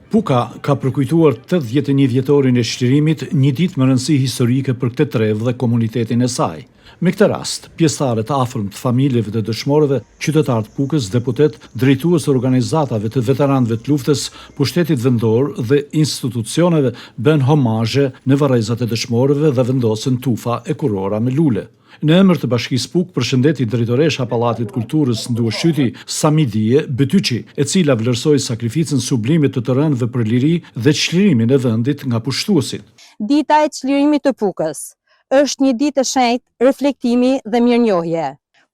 Puka ka përkujtuar 81 vjetorin e shtërimit, një ditë me rëndësi historike për këtë trevë dhe komunitetin e saj. Me këtë rast, pjesëtarët afërm të familjeve të dëshmorëve, qytetarët Pukës, deputet, drejtues organizatave të veteranëve të luftës, pushtetit vendor dhe institucioneve bën homazhe në varrezat e dëshmorëve dhe vendosen tufa e kurora me lule. Në emër të Bashkisë Pukë, përshëndeti drejtoresha e Pallatit Kulturës Ndueshyti Samidie Betyçi, e cila vlerësoi sakrificën sublimit të rënëve për liri dhe çlirimin e vendit nga pushtuesit. Dita e çlirimit të Pukës është një ditë e shenjtë reflektimi dhe mirënjohje.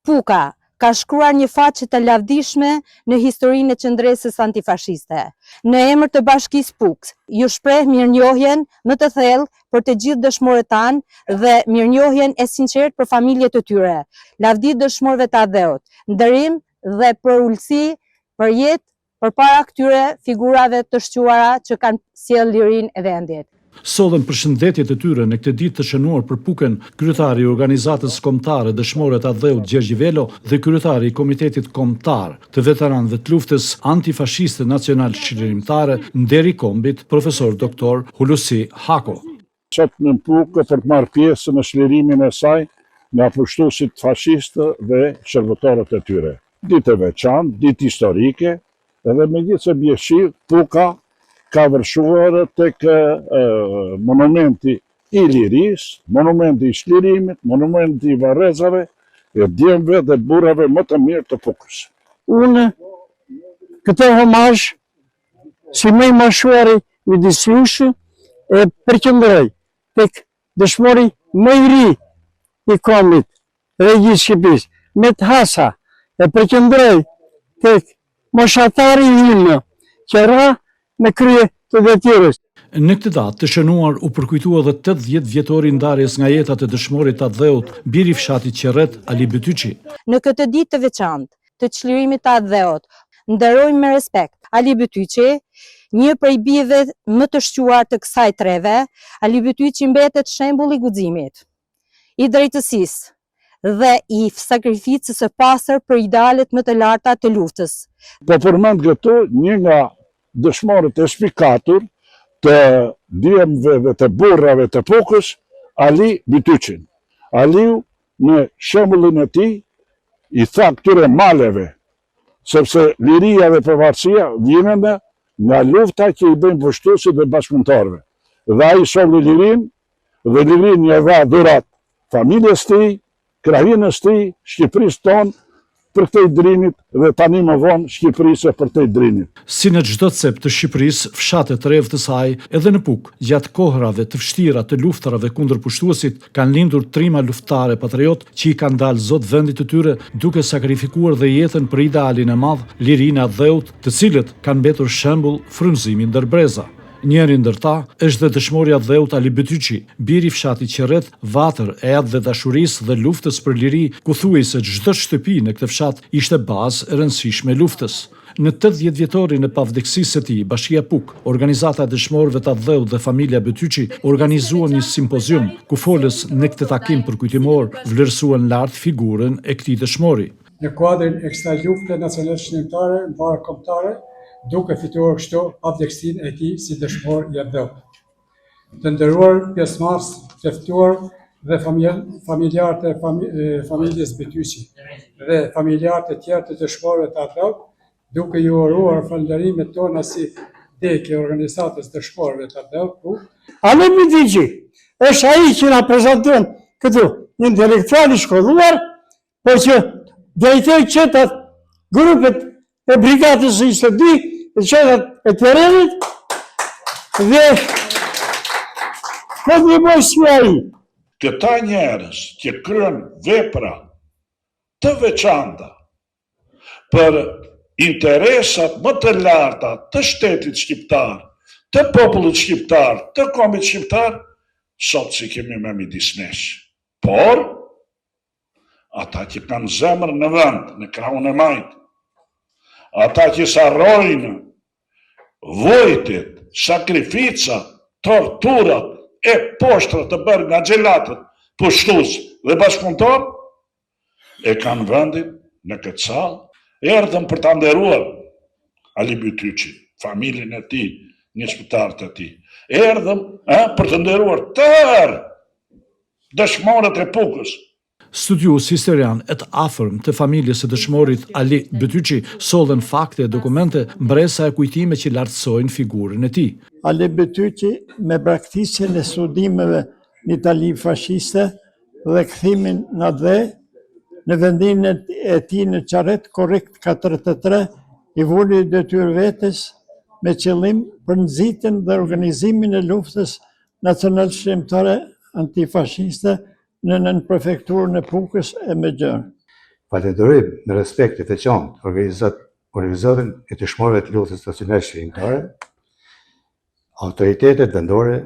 Puka ka shkruar një faqe të lavdishme në historinë e qendresës antifashiste. Në emër të Bashkisë Pukës, ju shpreh mirënjohjen më të thellë për të gjithë dëshmorët tanë dhe mirënjohjen e sinqertë për familjet e tyre. Lavdi dëshmorëve të Adheut, nderim dhe për ulësi, për jetë përpara këtyre figurave të shquara që kanë sjellë lirinë e vendit. Solën përshëndetjet e tyre në këtë ditë të shënuar për Pukën, kryetari i organizatës kombëtare Dëshmorët Adheut Gjergj Velo dhe kryetari i Komitetit Kombëtar të Veteranëve të Luftës Antifashiste Nacional Çlirimtare nderi kombit, profesor doktor Hulusi Hako. Sot në Pukë për të marrë pjesë në çlirimin e saj nga pushtuesit fashistë dhe shërbëtorët e tyre. Ditë e veçantë, ditë historike, edhe megjithëse bie Puka ka vërshuar tek monumenti i lirisë, monumenti i çlirimit, monumenti i varrezave, e djemve dhe burrave më të mirë të Pukës. Unë këtë homazh, si më i moshuari midis jush, e përqendroj tek dëshmori më i ri i kombit dhe i Shqipërisë, me të hasa, e përqendroj tek moshatari im, që ra me krye të detyrës. Në këtë datë të shënuar u përkujtua edhe 80 vjetori ndarjes nga jeta e dëshmorit të Adheut, biri i fshatit Qerret, Ali Betyçi. Në këtë ditë të veçantë të çlirimit të Adheut, nderojmë me respekt Ali Betyçi, një prej bijeve më të shquar të kësaj treve. Ali Betyçi mbetet shembull i guximit, i drejtësisë dhe i sakrificës së pastër për idealet më të larta të luftës. Po përmend këtu një nga dëshmorët e shpikatur të djemve dhe të burrave të Pukës, Ali Betyçin. Aliu në shembullin e tij i tha këtyre maleve, sepse liria dhe pavarësia vjen nga lufta që i bëjnë pushtuesit dhe bashkëpunëtorëve. Dhe ai solli lirinë dhe lirinë ia dha dhurat familjes tij, krahinës tij, Shqipërisë tonë, për këtë drinit dhe tani më vonë Shqipërisë për këtë drinit. Si në çdo cep të Shqipërisë, fshatet trevë të saj, edhe në Pukë, gjatë kohrave të vështira të luftarave kundër pushtuesit, kanë lindur trima luftare patriot që i kanë dalë zot vendit të tyre, duke sakrifikuar dhe jetën për idealin e madh, lirinë e Adheut, të cilët kanë mbetur shembull frymëzimi ndër breza. Njëri ndër ta është dhe dëshmori i Adheut Ali Betyçi, biri i fshatit Qerret, vatër e atë dhe dashurisë dhe luftës për liri, ku thuaj se çdo shtëpi në këtë fshat ishte bazë e rëndësishme e luftës. Në 80 vjetorin e pavdekësisë së tij, Bashkia Pukë, organizata e dëshmorëve të Adheut dhe familja Betyçi organizuan një simpozium ku folës në këtë takim përkujtimor vlerësuan lart figurën e këtij dëshmori. Në kuadrin e kësaj lufte nacionale çlirimtare, mbarë kombëtare, duke fituar kështu pavdekësinë e tij si dëshmor i Adheut. Të nderuar pjesëmarrës, të ftuar dhe familjarët e familjes Betyçi dhe familjarët e tjerë të dëshmorëve të Adheut, duke ju uruar falënderimet tona si deke organizatës dëshmorëve të Adheut. Ali Betyçi është ai që na prezanton këtu, një intelektual i shkolluar, por që drejtoi çetat grupet e brigadës së 22, e qetat e terrenit dhe këtë një mos si ai. Këta njerëz që kryen vepra të veçanta për interesat më të larta të shtetit shqiptar, të popullit shqiptar, të kombit shqiptar, sot si kemi me midis nesh. Por ata që kanë zemër në vend, në krahun e majt, ata që sarrojnë vojtit, sakrificat, torturat e poshtrat të bërë nga xhelatët, pushtues dhe bashkëpunëtor, e kanë vendin në këtë sallë, erdhën për ta nderuar Ali Betyçin, familjen e tij, një shpëtar të tij. Erdhëm për të nderuar tërë dëshmorët e Pukës. Studiues historian e të afërm të familjes së dëshmorit Ali Betyçi sollen fakte e dokumente mbresa e kujtime që lartësojnë figurën e tij. Ali Betyçi me braktisjen e studimeve në Itali fashiste dhe kthimin në dhe në vendimin e tij në Çarret Korrekt 43 i voli detyrë vetes me qëllim për nxitjen dhe organizimin e luftës nacional shqiptare antifashiste në prefekturën e Pukës e me gjërë. Falenderoj me respekt të veçantë organizatën e dëshmorëve të luftës nacionale shqiptare, autoritetet vendore,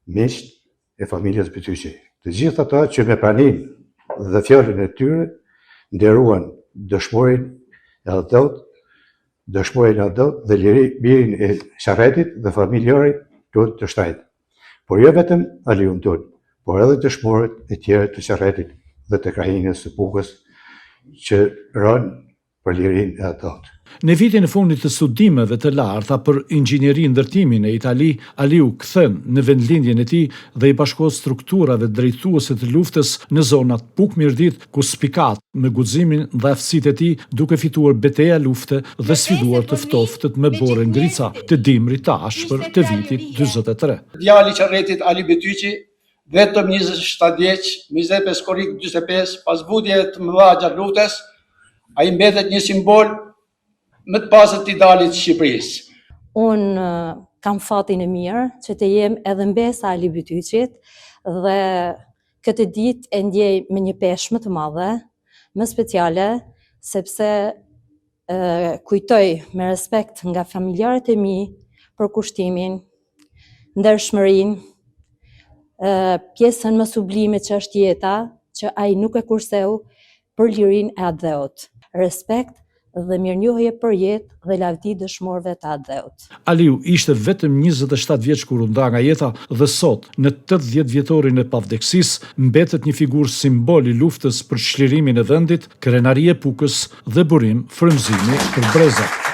miqt e familjes Betyçi. Të gjithë ata që me praninë dhe fjalën e tyre nderuan dëshmorin e Adot, dhe birin e Çarretit dhe familjarit tonë të shtrenjtë. Por jo vetëm Aliun tonë, por edhe dëshmorët e tjerë të Çarretit dhe të krajinës së Pukës që rënë për lirinë e Adot. Në vitin e fundit të studimeve të larta për inxhinieri ndërtimi në Itali, Aliu kthen në vendlindjen e tij dhe i bashkohet strukturave drejtuese të luftës në zonat Pukë-Mirdit, ku spikat me guximin dhe aftësitë e tij duke fituar betejë lufte dhe sfiduar të ftoftet me borë ngrica të dimrit të ashpër të vitit 43. Djali i Çarretit Ali Betyçi, vetëm 27 vjeç, 25 korrik 45, pas vudje të mëdha gjatë luftës, ai mbetet një simbol më të pasët të idealit të Shqipërisë. Unë kam fatin e mirë që të jem edhe mbesa Ali Betyçit dhe këtë ditë e ndjej me një peshë më të madhe, më speciale, sepse kujtoj me respekt nga familjarët e mi për kushtimin, ndershmërinë, pjesën më sublime që është jeta, që ai nuk e kurseu për lirinë e Adheut. Respekt dhe mirënjohje për jetë dhe lavdi dëshmorëve të Adheut. Aliu ishte vetëm 27 vjeç kur u nda nga jeta dhe sot, në 80 vjetorin e pavdekësisë, mbetet një figurë simbol i luftës për çlirimin e vendit, krenaria e Pukës dhe burim frymëzimi për brezat.